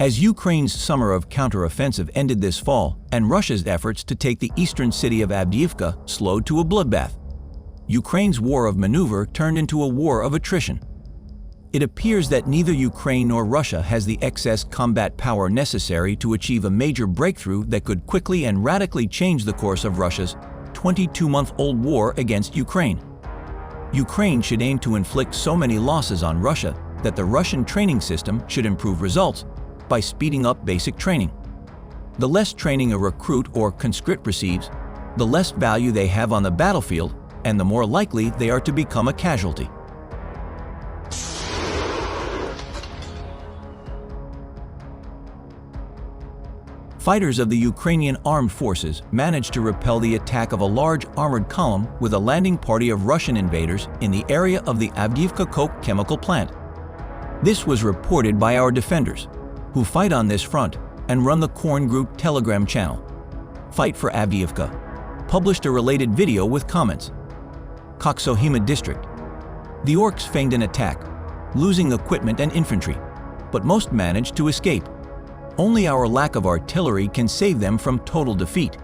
As Ukraine's summer of counteroffensive ended this fall and Russia's efforts to take the eastern city of Avdiivka slowed to a bloodbath, Ukraine's war of maneuver turned into a war of attrition. It appears that neither Ukraine nor Russia has the excess combat power necessary to achieve a major breakthrough that could quickly and radically change the course of Russia's 22-month-old war against Ukraine. Ukraine should aim to inflict so many losses on Russia that the Russian training system should improve results by speeding up basic training. The less training a recruit or conscript receives, the less value they have on the battlefield, and the more likely they are to become a casualty. Fighters of the Ukrainian armed forces managed to repel the attack of a large armored column with a landing party of Russian invaders in the area of the Avdiivka coke chemical plant. This was reported by our defenders, who fight on this front and run the Korn Group Telegram channel. Fight for Avdiivka published a related video with comments. Koksohima district. The orcs feigned an attack, losing equipment and infantry, but most managed to escape. Only our lack of artillery can save them from total defeat.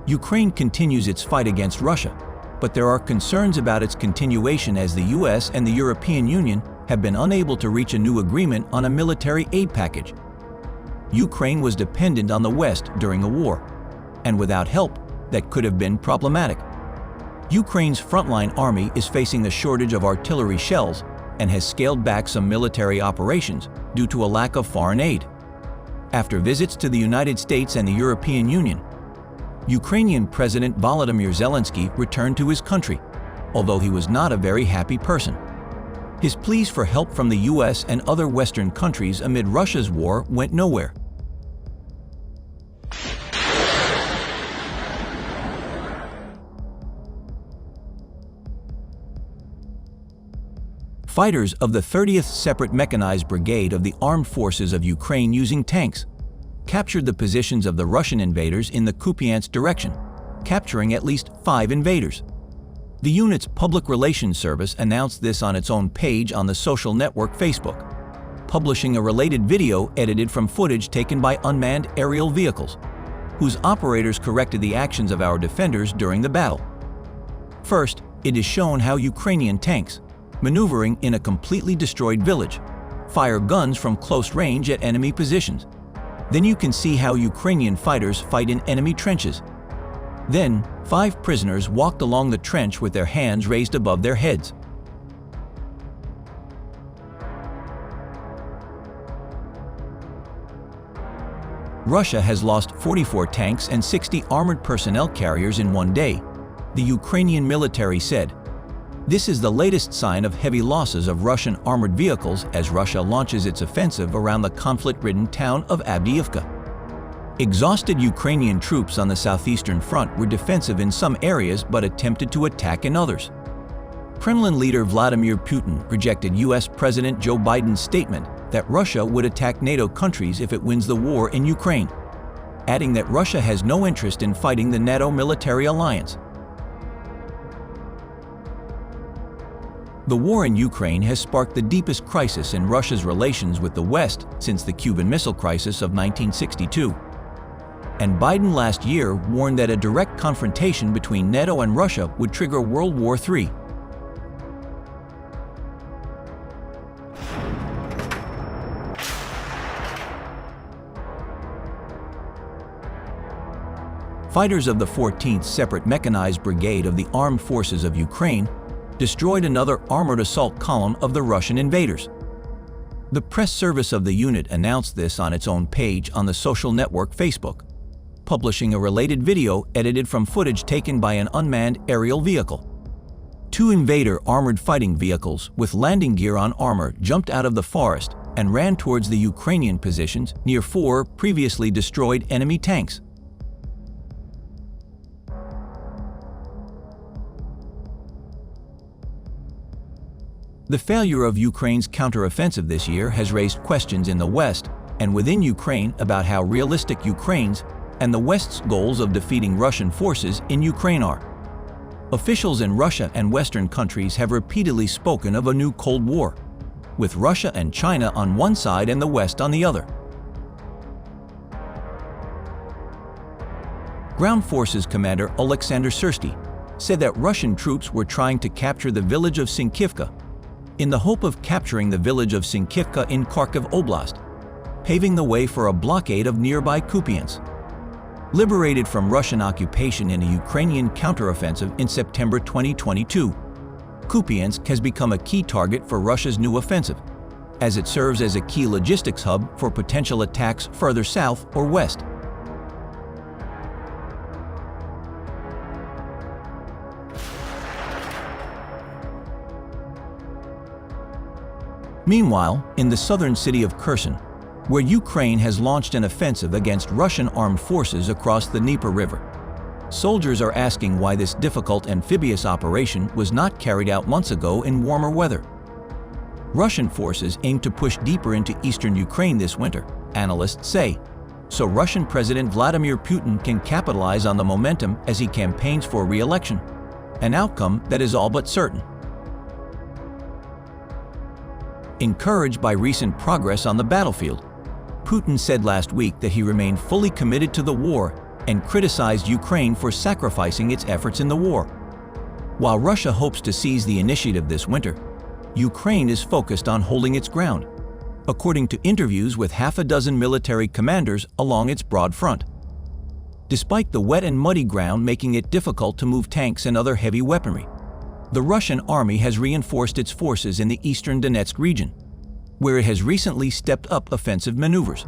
Ukraine continues its fight against Russia, but there are concerns about its continuation as the US and the European Union have been unable to reach a new agreement on a military aid package. Ukraine was dependent on the West during the war, and without help, that could have been problematic. Ukraine's frontline army is facing a shortage of artillery shells and has scaled back some military operations due to a lack of foreign aid. After visits to the United States and the European Union, Ukrainian President Volodymyr Zelenskiy returned to his country, although he was not a very happy person. His pleas for help from the US and other Western countries amid Russia's war went nowhere. Fighters of the 30th Separate Mechanized Brigade of the Armed Forces of Ukraine using tanks captured the positions of the Russian invaders in the Kupiansk direction, capturing at least 5 invaders. The unit's public relations service announced this on its own page on the social network Facebook, publishing a related video edited from footage taken by unmanned aerial vehicles, whose operators corrected the actions of our defenders during the battle. First, it is shown how Ukrainian tanks, maneuvering in a completely destroyed village, fire guns from close range at enemy positions. Then you can see how Ukrainian fighters fight in enemy trenches. Then, 5 prisoners walked along the trench with their hands raised above their heads. Russia has lost 44 tanks and 60 armored personnel carriers in one day, the Ukrainian military said. This is the latest sign of heavy losses of Russian armored vehicles as Russia launches its offensive around the conflict-ridden town of Avdiivka. Exhausted Ukrainian troops on the southeastern front were defensive in some areas but attempted to attack in others. Kremlin leader Vladimir Putin rejected US President Joe Biden's statement that Russia would attack NATO countries if it wins the war in Ukraine, adding that Russia has no interest in fighting the NATO military alliance. The war in Ukraine has sparked the deepest crisis in Russia's relations with the West since the Cuban Missile Crisis of 1962. And Biden last year warned that a direct confrontation between NATO and Russia would trigger World War III. Fighters of the 14th Separate Mechanized Brigade of the Armed Forces of Ukraine destroyed another armored assault column of the Russian invaders. The press service of the unit announced this on its own page on the social network Facebook, publishing a related video edited from footage taken by an unmanned aerial vehicle. 2 invader armored fighting vehicles with landing gear on armor jumped out of the forest and ran towards the Ukrainian positions near 4 previously destroyed enemy tanks. The failure of Ukraine's counteroffensive this year has raised questions in the West and within Ukraine about how realistic Ukraine's and the West's goals of defeating Russian forces in Ukraine are. Officials in Russia and Western countries have repeatedly spoken of a new Cold War, with Russia and China on one side and the West on the other. Ground Forces Commander Alexander Syrsky said that Russian troops were trying to capture the village of Sinkivka in the hope of capturing the village of Sinkivka in Kharkiv Oblast, paving the way for a blockade of nearby Kupiansk. Liberated from Russian occupation in a Ukrainian counteroffensive in September 2022, Kupiansk has become a key target for Russia's new offensive, as it serves as a key logistics hub for potential attacks further south or west. Meanwhile, in the southern city of Kherson, where Ukraine has launched an offensive against Russian armed forces across the Dnieper River, soldiers are asking why this difficult amphibious operation was not carried out months ago in warmer weather. Russian forces aim to push deeper into eastern Ukraine this winter, analysts say, so Russian President Vladimir Putin can capitalize on the momentum as he campaigns for re-election, an outcome that is all but certain. Encouraged by recent progress on the battlefield, Putin said last week that he remained fully committed to the war and criticized Ukraine for sacrificing its efforts in the war. While Russia hopes to seize the initiative this winter, Ukraine is focused on holding its ground, according to interviews with half a dozen military commanders along its broad front. Despite the wet and muddy ground making it difficult to move tanks and other heavy weaponry, the Russian army has reinforced its forces in the eastern Donetsk region, where it has recently stepped up offensive maneuvers.